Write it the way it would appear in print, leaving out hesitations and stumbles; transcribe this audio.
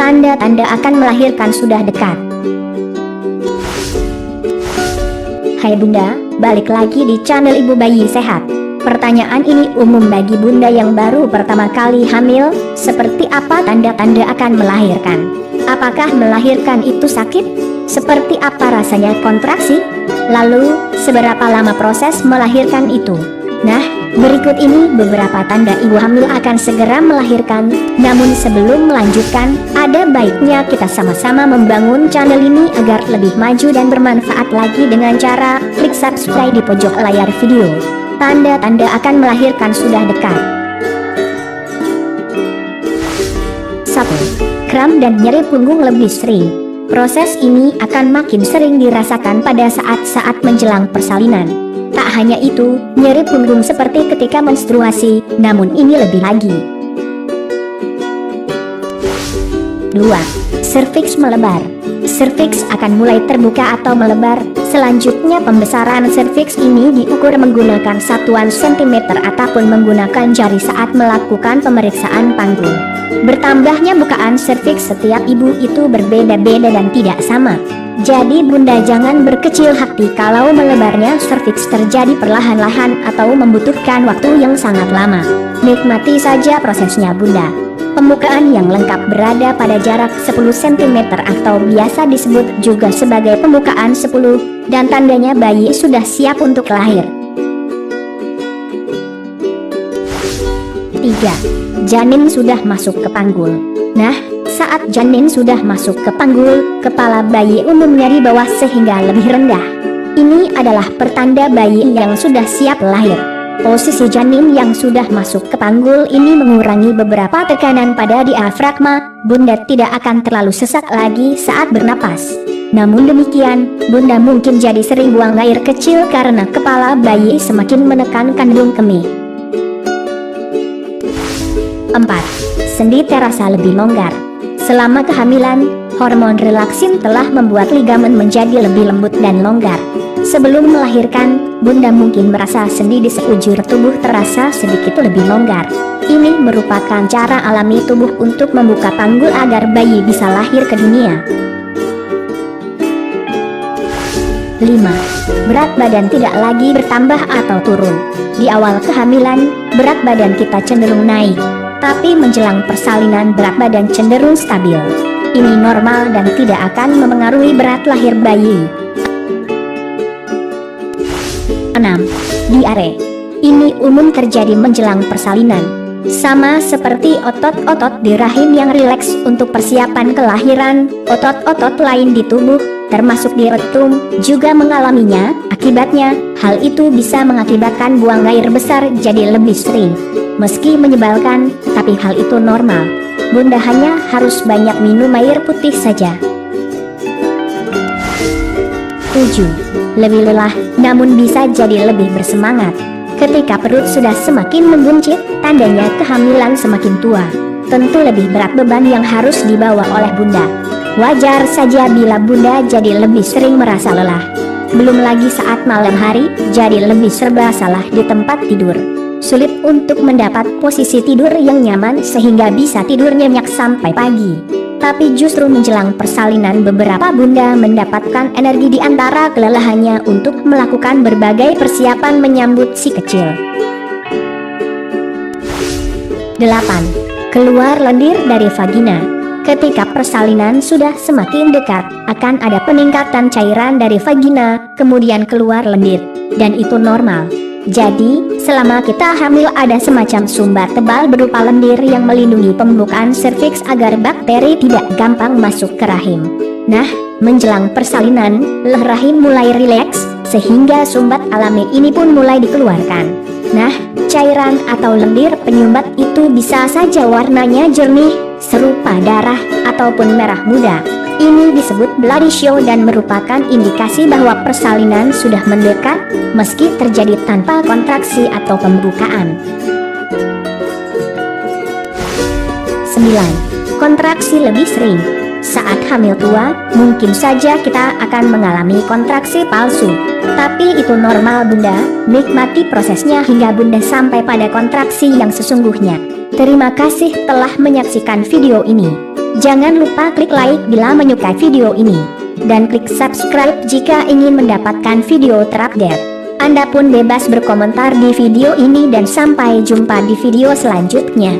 Tanda-tanda akan melahirkan sudah dekat. Hai Bunda, balik lagi di channel Ibu Bayi Sehat. Pertanyaan ini umum bagi bunda yang baru pertama kali hamil. Seperti apa tanda-tanda akan melahirkan? Apakah melahirkan itu sakit? Seperti apa rasanya kontraksi? Lalu, seberapa lama proses melahirkan itu? Nah, berikut ini beberapa tanda ibu hamil akan segera melahirkan. Namun sebelum melanjutkan, ada baiknya kita sama-sama membangun channel ini agar lebih maju dan bermanfaat lagi dengan cara klik subscribe di pojok layar video. Tanda-tanda akan melahirkan sudah dekat. 1. Kram dan nyeri punggung lebih sering. Proses ini akan makin sering dirasakan pada saat-saat menjelang persalinan. Tak hanya itu, nyeri punggung seperti ketika menstruasi, namun ini lebih lagi. 2. Serviks melebar. Serviks akan mulai terbuka atau melebar. Selanjutnya pembesaran serviks ini diukur menggunakan satuan sentimeter ataupun menggunakan jari saat melakukan pemeriksaan panggul. Bertambahnya bukaan serviks setiap ibu itu berbeda-beda dan tidak sama. Jadi bunda jangan berkecil hati kalau melebarnya serviks terjadi perlahan-lahan atau membutuhkan waktu yang sangat lama. Nikmati saja prosesnya bunda. Pembukaan yang lengkap berada pada jarak 10 cm atau biasa disebut juga sebagai pembukaan 10, dan tandanya bayi sudah siap untuk lahir. 3. Janin sudah masuk ke panggul. Nah, saat janin sudah masuk ke panggul, kepala bayi umumnya di bawah sehingga lebih rendah. Ini adalah pertanda bayi yang sudah siap lahir. Posisi janin yang sudah masuk ke panggul ini mengurangi beberapa tekanan pada diafragma. Bunda tidak akan terlalu sesak lagi saat bernapas. Namun demikian, bunda mungkin jadi sering buang air kecil karena kepala bayi semakin menekan kandung kemih. 4. Sendi terasa lebih longgar. Selama kehamilan, hormon relaksin telah membuat ligamen menjadi lebih lembut dan longgar. Sebelum melahirkan, bunda mungkin merasa sendi di sekujur tubuh terasa sedikit lebih longgar. Ini merupakan cara alami tubuh untuk membuka panggul agar bayi bisa lahir ke dunia. 5. Berat badan tidak lagi bertambah atau turun. Di awal kehamilan, berat badan kita cenderung naik. Tapi menjelang persalinan berat badan cenderung stabil. Ini normal dan tidak akan memengaruhi berat lahir bayi. 6. Diare. Ini umum terjadi menjelang persalinan. Sama seperti otot-otot di rahim yang rileks untuk persiapan kelahiran, otot-otot lain di tubuh, termasuk di rektum, juga mengalaminya. Akibatnya, hal itu bisa mengakibatkan buang air besar jadi lebih sering. Meski menyebalkan, tapi hal itu normal. Bunda hanya harus banyak minum air putih saja. 7. Lebih lelah, namun bisa jadi lebih bersemangat. Ketika perut sudah semakin membuncit, tandanya kehamilan semakin tua. Tentu lebih berat beban yang harus dibawa oleh bunda. Wajar saja bila bunda jadi lebih sering merasa lelah. Belum lagi saat malam hari, jadi lebih serba salah di tempat tidur. Sulit untuk mendapat posisi tidur yang nyaman sehingga bisa tidur nyenyak sampai pagi. Tapi justru menjelang persalinan beberapa bunda mendapatkan energi di antara kelelahannya untuk melakukan berbagai persiapan menyambut si kecil. 8. Keluar lendir dari vagina. Ketika persalinan sudah semakin dekat, akan ada peningkatan cairan dari vagina, kemudian keluar lendir. Dan itu normal. Jadi, selama kita hamil ada semacam sumbat tebal berupa lendir yang melindungi pembukaan serviks agar bakteri tidak gampang masuk ke rahim. Nah, menjelang persalinan, leher rahim mulai rileks, sehingga sumbat alami ini pun mulai dikeluarkan. Nah, cairan atau lendir penyumbat itu bisa saja warnanya jernih, serupa darah, ataupun merah muda. Ini disebut bloody show dan merupakan indikasi bahwa persalinan sudah mendekat, meski terjadi tanpa kontraksi atau pembukaan. 9. Kontraksi lebih sering. Saat hamil tua, mungkin saja kita akan mengalami kontraksi palsu. Tapi itu normal bunda, nikmati prosesnya hingga bunda sampai pada kontraksi yang sesungguhnya. Terima kasih telah menyaksikan video ini. Jangan lupa klik like bila menyukai video ini, dan klik subscribe jika ingin mendapatkan video terupdate. Anda pun bebas berkomentar di video ini dan sampai jumpa di video selanjutnya.